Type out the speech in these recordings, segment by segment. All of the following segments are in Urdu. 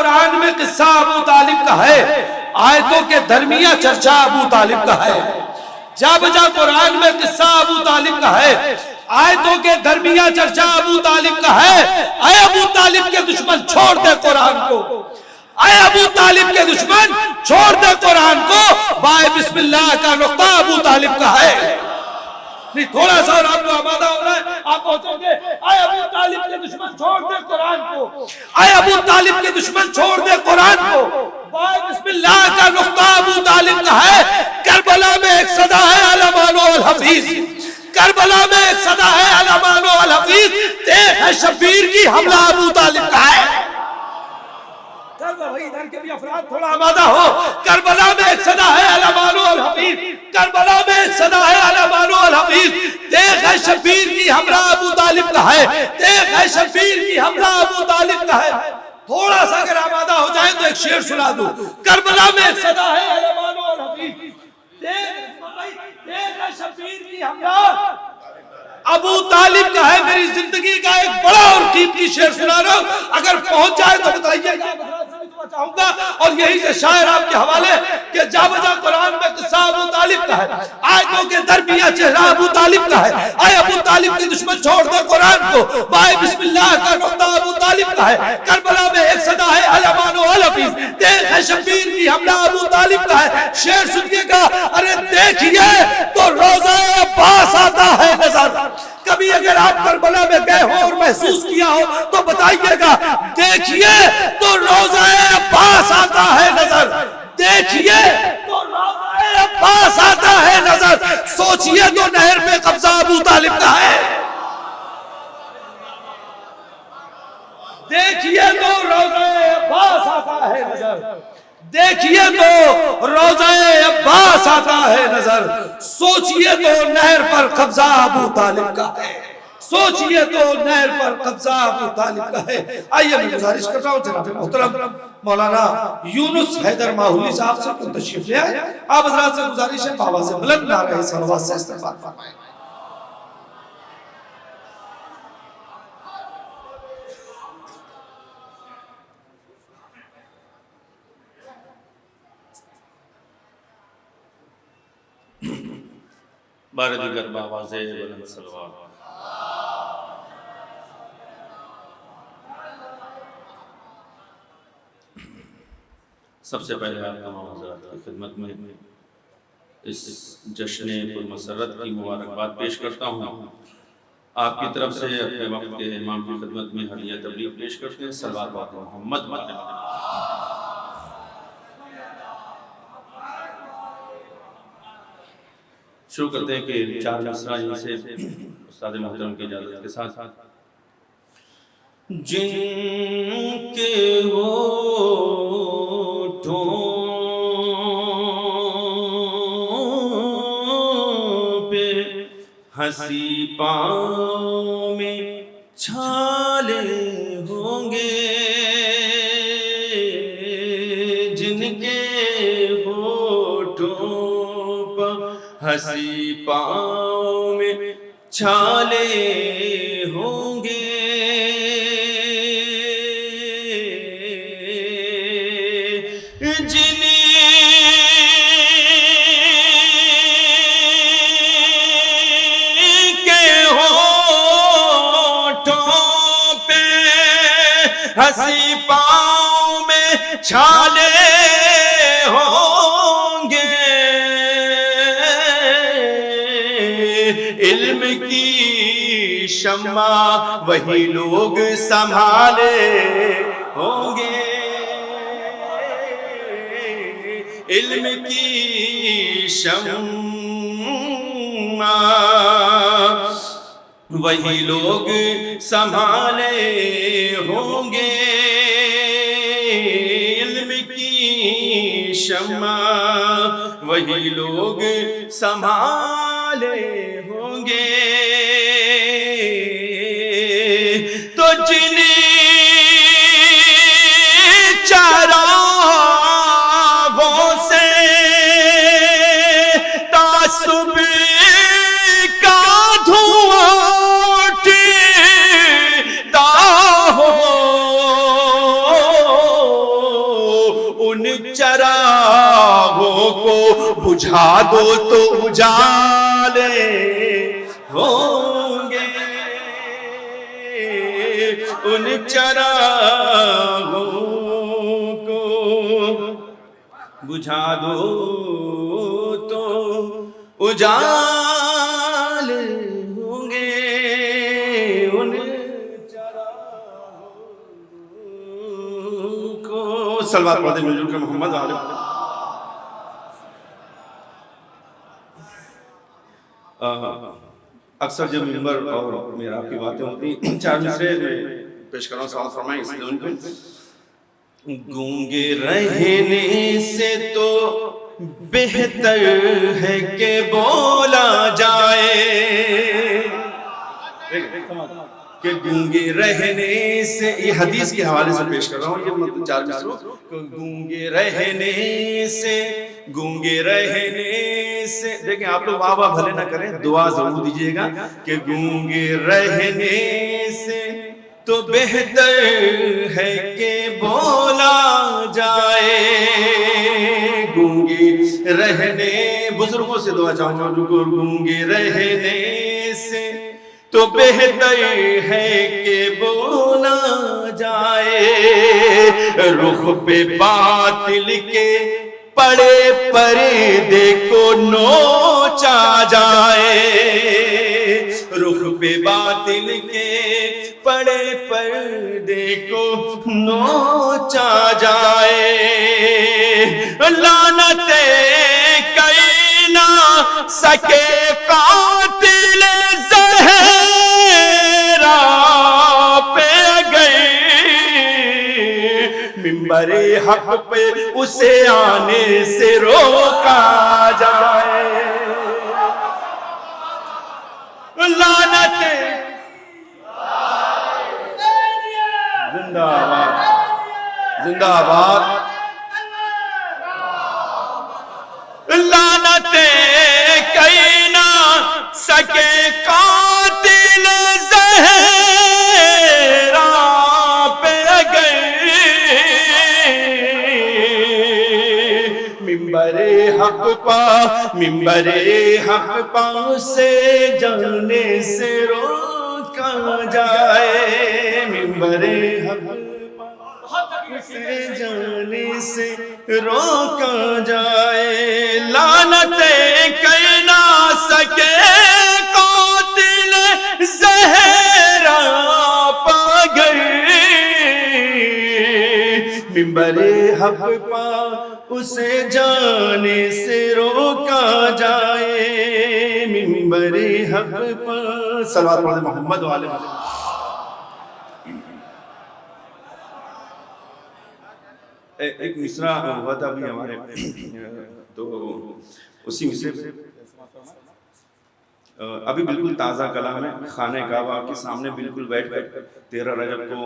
قرآن میں قصہ ابو طالب کا ہے، آیتوں کے درمیان چرچا ابو طالب کا ہے۔ جا بجا قرآن میں قصہ ابو طالب کا ہے، آیتوں کے درمیان چرچا ابو طالب کا ہے۔ اے ابو طالب کے دشمن چھوڑ دے قرآن کو، اے ابو طالب کے دشمن چھوڑ دے قرآن کو، بائے بسم اللہ کا نقطہ ابو طالب کا ہے۔ نہیں تھوڑا سا اور آپ کو آمادہ ہونا ہے، آپ پہنچیں گے اے ابو طالب کے دشمن چھوڑ دے قرآن کو، اے ابو طالب کے دشمن چھوڑ دے قرآن کو، بائے بسم اللہ کا نقطہ ابو طالب کا ہے۔ کربلا میں ایک صدا ہے علمان والحفیظ، کربلا میں ایک صدا ہے علمان والحفیظ، دیکھ ہے شبیر کی حملہ ابو طالب کا ہے۔ ادھر کے بھی افراد تھوڑا آمادہ ہو، کربلا میں ایک صدا ہے علمان والحفیظ، کربلا میں ایک صدا ہے علمان والحفیظ، دیکھ ہے شبیر کی حملہ ابو طالب کا ہے، دیکھ ہے شبیر کی حملہ ابو طالب کا ہے۔ تھوڑا سا اگر آمادہ ہو جائے تو ایک شعر سنا دوں، کربلا میں ایک صدا ہے علمان والحفیظ، دیکھ ہے شبیر کی حملہ ابو طالب کا ہے۔ میری زندگی کا ایک بڑا اور قیمتی شعر سنا رہا ہوں، اگر پہنچ جائے تو بتائیے گا، چاہوں گا۔ اور یہی سے شاعر آپ کے حوالے کہ جا بجا قرآن میں قصہ ابو طالب کا ہے، آیتوں کے درمیان چہرہ ابو طالب کا ہے۔ اے ابو طالب کے دشمن چھوڑ دے قرآن کو، بائے بسم اللہ کا نقطہ ابو طالب کا ہے۔ کربلا میں ایک صدا ہے علمان والحفیظ، دیکھ ہے شبیر کی حملہ ابو طالب کا ہے۔ شعر سنیے گا، ارے دیکھیے تو روزہ عباس آتا ہے نظر۔ کبھی اگر آپ کربلا میں گئے ہو اور محسوس کیا ہو تو بتائیے گا، دیکھیے تو روزہ عباس آتا ہے نظر، دیکھیے تو روزہ عباس آتا ہے نظر، سوچئے تو نہر پہ قبضہ ابو طالب کا ہے۔ دیکھیے تو روزہ عباس آتا ہے نظر، دیکھیے تو روزہ عباس آتا ہے نظر، سوچئے تو نہر پر قبضہ ابو طالب کا ہے، سوچئے تو نہر پر قبضہ ابو طالب کا ہے۔ آئیے میں گزارش کر رہا ہوں جناب محترم مولانا یونس حیدر ماحولی صاحب سے کوئی تشریف لے آئے، آپ حضرات سے گزارش ہے بآواز بلند نعرہ صلوات سے استقبال فرمائیں۔ بار دیگر بآواز بلند صلوات۔ سب سے پہلے آپ تمام حضرات کی خدمت میں اس جشن پرمسرت کی مبارکباد پیش کرتا ہوں۔ آپ کی طرف سے اپنے وقت کے امام کی خدمت میں ہدیہ تبلیغ پیش کرتے ہیں، صلوات محمد شروع کرتے ہیں کہ چار مصرع یہیں سے استاد محترم کی اجازت کے ساتھ۔ جن کے ہونٹوں پہ ہنسی پاؤں میں چھالے ہوں گے، جن کے ہونٹوں ہنسی پاؤں میں چھالے ہوں گے، جن کے ہونٹوں پہ ہنسی پاؤں میں چھالے ہوں گے، علم کی شمع وہی لوگ سنبھالے ہوں گے، علم کی شمع وہی لوگ سنبھالے ہوں گے، علم کی شمع وہی لوگ سنبھالے ہوں گے، تو جن چراغوں سے تعصب کا دھواں اٹھتا ہو، کو بجھا دو تو اجالے ہوں گے، ان چراغوں کو بجھا دو تو اجال ہوں گے، ان چراغوں کو۔ صلوات پڑھتے مل جل کر محمد علیہ وسلم۔ اکثر جب ممبر اور میرا کی باتیں ہوتی ہیں، چار مصرے میں پیش کر رہا ہوں، سلام فرمائیں اس لیے ان پہ۔ گونگے رہنے سے تو بہتر ہے کہ بولا جائے، کہ گونگے رہنے سے، یہ حدیث کے حوالے سے پیش کر رہا ہوں، یہ مطلب چار مصروں، گونگے رہنے سے، گونگے رہنے سے، دیکھیں آپ لوگ واہ واہ بھلے نہ کریں، دعا ضرور دیجئے گا کہ گونگے رہنے سے تو بہتر ہے کہ بولا جائے، گونگے رہنے، بزرگوں سے دعا چاہوں گا، گونگے رہنے سے تو بہتر ہے کہ بولا جائے، رخ پہ باطل کے پڑے پردے کو نوچا جائے، رخ پہ باطل کے پڑے پردے کو نوچا جائے، لعنتیں کہہ نہ سکے قاتل زہرا پہ گئے، ممبر حق پہ اسے آنے سے روکا جائے، لعنتیں زندہ آباد، زندہ آباد، لعنتیں کہہ نہ سکے قاتل زہرا پہ گئے، ممبر حق پا، ممبر حق پا سے جانے سے روکا جائے، ممبر حق سے جانے سے روکا جائے، لعنتیں کہہ نہ سکے قاتل زہرا پا گئے، ممبر حق پا اسے جانے سے روکا جائے، ممبر حق پا، صلوات پڑھتے محمد علیہ وسلم۔ ایک مصرع ہوا تھا ابھی ہمارے، تو اسی مصرع ابھی بالکل تازہ کلام ہے، خانہ کعبہ کے سامنے بالکل بیٹھ کر 13 رجب کو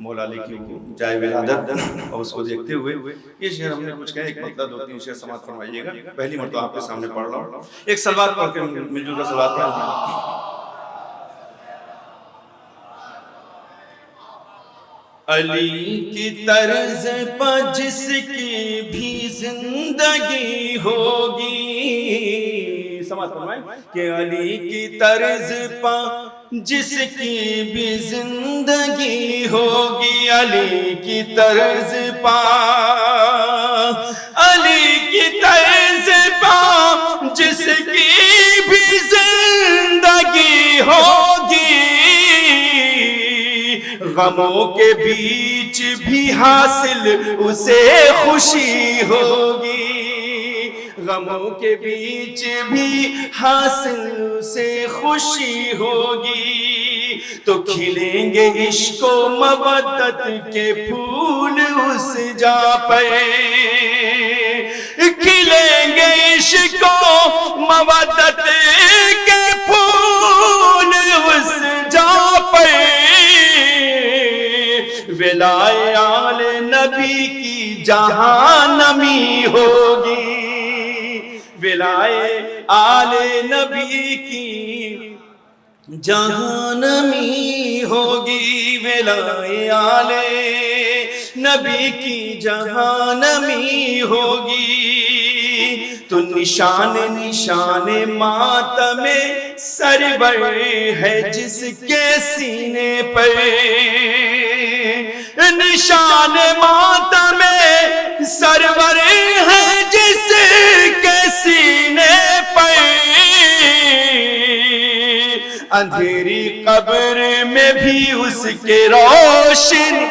مولا علی کی جائے ولادت اور اس کو دیکھتے ہوئے یہ شعر ہم نے کچھ کہا، ایک مطلب 2-3 شعر سماعت فرمائیے گا، پہلی مرتبہ آپ کے سامنے پڑھ رہا ہوں، ایک صلوات پڑھ کے مل جل کر صلوات پڑھ۔ علی کی طرز پر جس کی بھی زندگی ہوگی، سماعت فرمائیں کہ علی کی طرز پر جس کی بھی زندگی ہوگی، علی کی طرز پر، علی کی طرز پر جس کی بھی زندگی ہوگی، غموں کے بیچ بھی حاصل اسے خوشی ہوگی، غموں کے بیچ بھی حاصل اسے خوشی ہوگی، تو کھلیں گے عشق و مودت کے پھول اس جا پہ، کھلیں گے عشق و مودت کے پھول اس جا پہ، ولائے آل نبی کی جہاں نمی ہوگی، ولائے آل نبی کی جہاں نمی ہوگی، ولائے آل نبی کی جہاں نمی ہوگی، تو نشان نشان ماتم سرور ہے جس کے سینے پر، نشان ماتم سرور ہے جس کے سینے پر، اندھیری قبر میں بھی اس کے روشنی،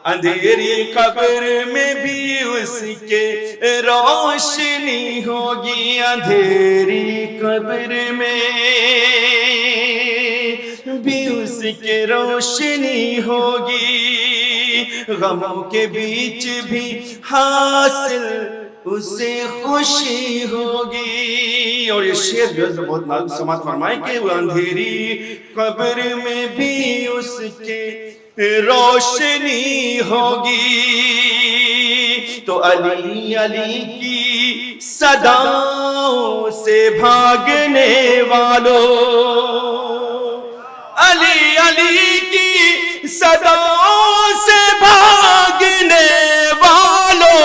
اندھیری قبر میں بھی اس کے روشنی ہوگی، اندھیری قبر میں بھی اس کے روشنی ہوگی، غموں کے بیچ بھی حاصل اسے خوشی ہوگی۔ اور یہ شعر جو ہے بہت نازک سماعت فرمائیں کہ وہ اندھیری قبر میں بھی اس کے روشنی ہوگی، تو علی علی کی صداؤں سے بھاگنے والوں، علی علی کی صداؤں سے بھاگنے والوں،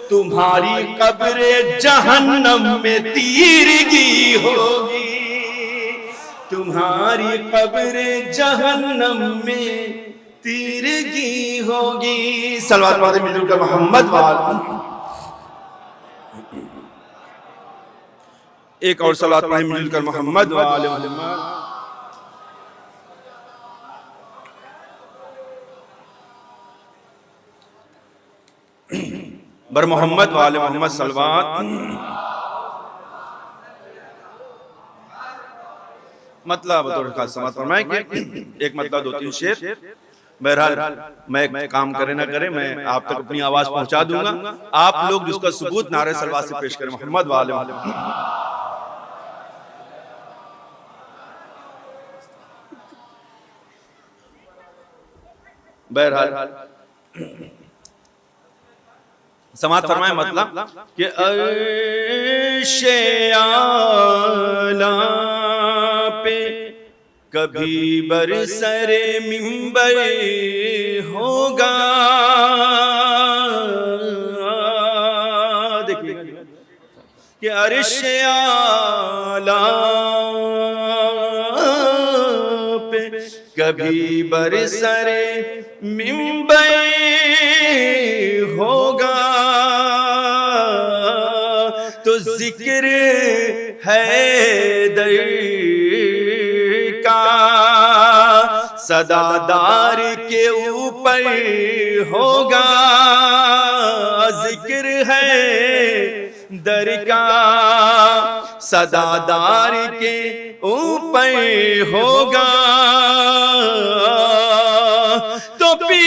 تمہاری قبر جہنم میں تیرگی ہوگی، تمہاری قبر جہنم میں تیرگی ہوگی۔ صلوات پڑھیں مل کر محمد وآلہ، ایک اور صلوات پڑھیں مل کر محمد وآلہ۔ بر محمد وآل محمد صلوات۔ مطلب بطور خاص سماعت فرمائیں کہ ایک مطلب دو تین شعر، بہرحال میں کام کرے نہ کرے میں آپ تک اپنی آواز پہنچا دوں گا، آپ لوگ جس کا ثبوت نعرہ صلوات سے پیش کریں محمد وآل محمد۔ بہرحال سماعت فرمائیں مطلب کہ عرش اعلیٰ پہ کبھی برسر منبر ہوگا، دیکھیے کہ عرش اعلیٰ پہ کبھی برسر منبر ہوگا، تو ذکر حیدر کا صدادار کے اوپر ہوگا، ذکر حیدر کا صدادار کے اوپر ہوگا، تو پی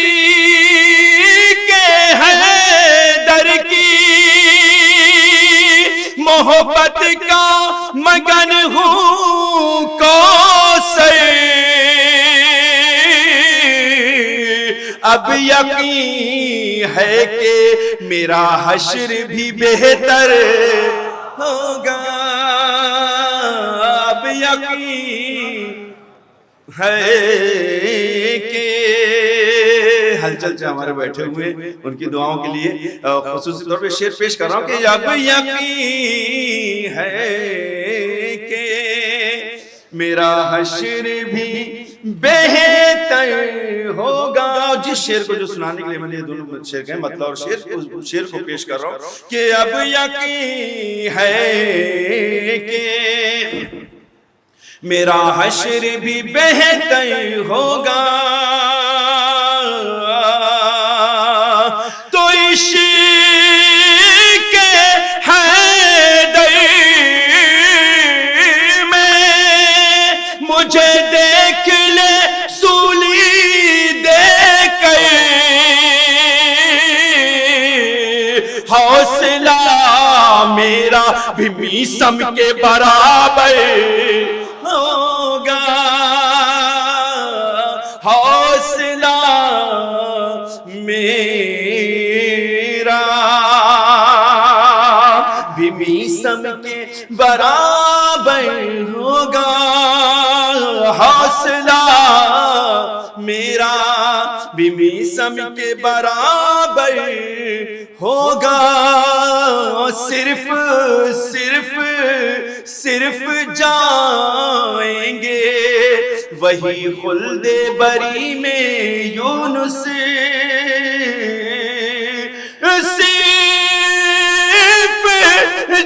کے حیدر کی محبت کا مگن ہوں کوثر، اب یقین ہے کہ میرا حشر بھی بہتر ہوگا، اب یقین ہے کہ ہلچل سے ہمارے بیٹھے ہوئے ان کی دعاؤں کے لیے خصوصی طور پہ شعر پیش کر رہا ہوں کہ اب یقین ہے کہ میرا حشر بھی بہتر ہوگا۔ جس شعر کو جو سنانے کے لیے میں نے دونوں شعر کہیں مطلب اور شعر کو پیش کر رہا ہوں کہ اب یقین ہے کہ میرا حشر بھی بہتر ہوگا، تو عشق حیدر میں مجھے دیکھ لے سولی دے کر، حوصلہ میرا بھی میسم کے برابر ہوگا، حوصلہ میرا بھی میسم کے برابر ہوگا، حوصلہ میرا بھی میسم کے برابر ہوگا، صرف جائیں گے وہی خلد بری میں یونس، صرف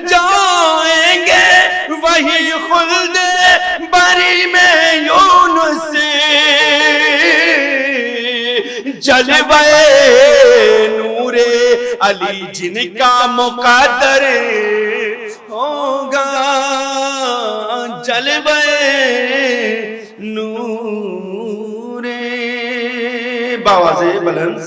جائیں گے وہی خلد بری میں یونس، جلوہ نور علی جن کا مقدر ہوگا، جلوہ نور باواز بلند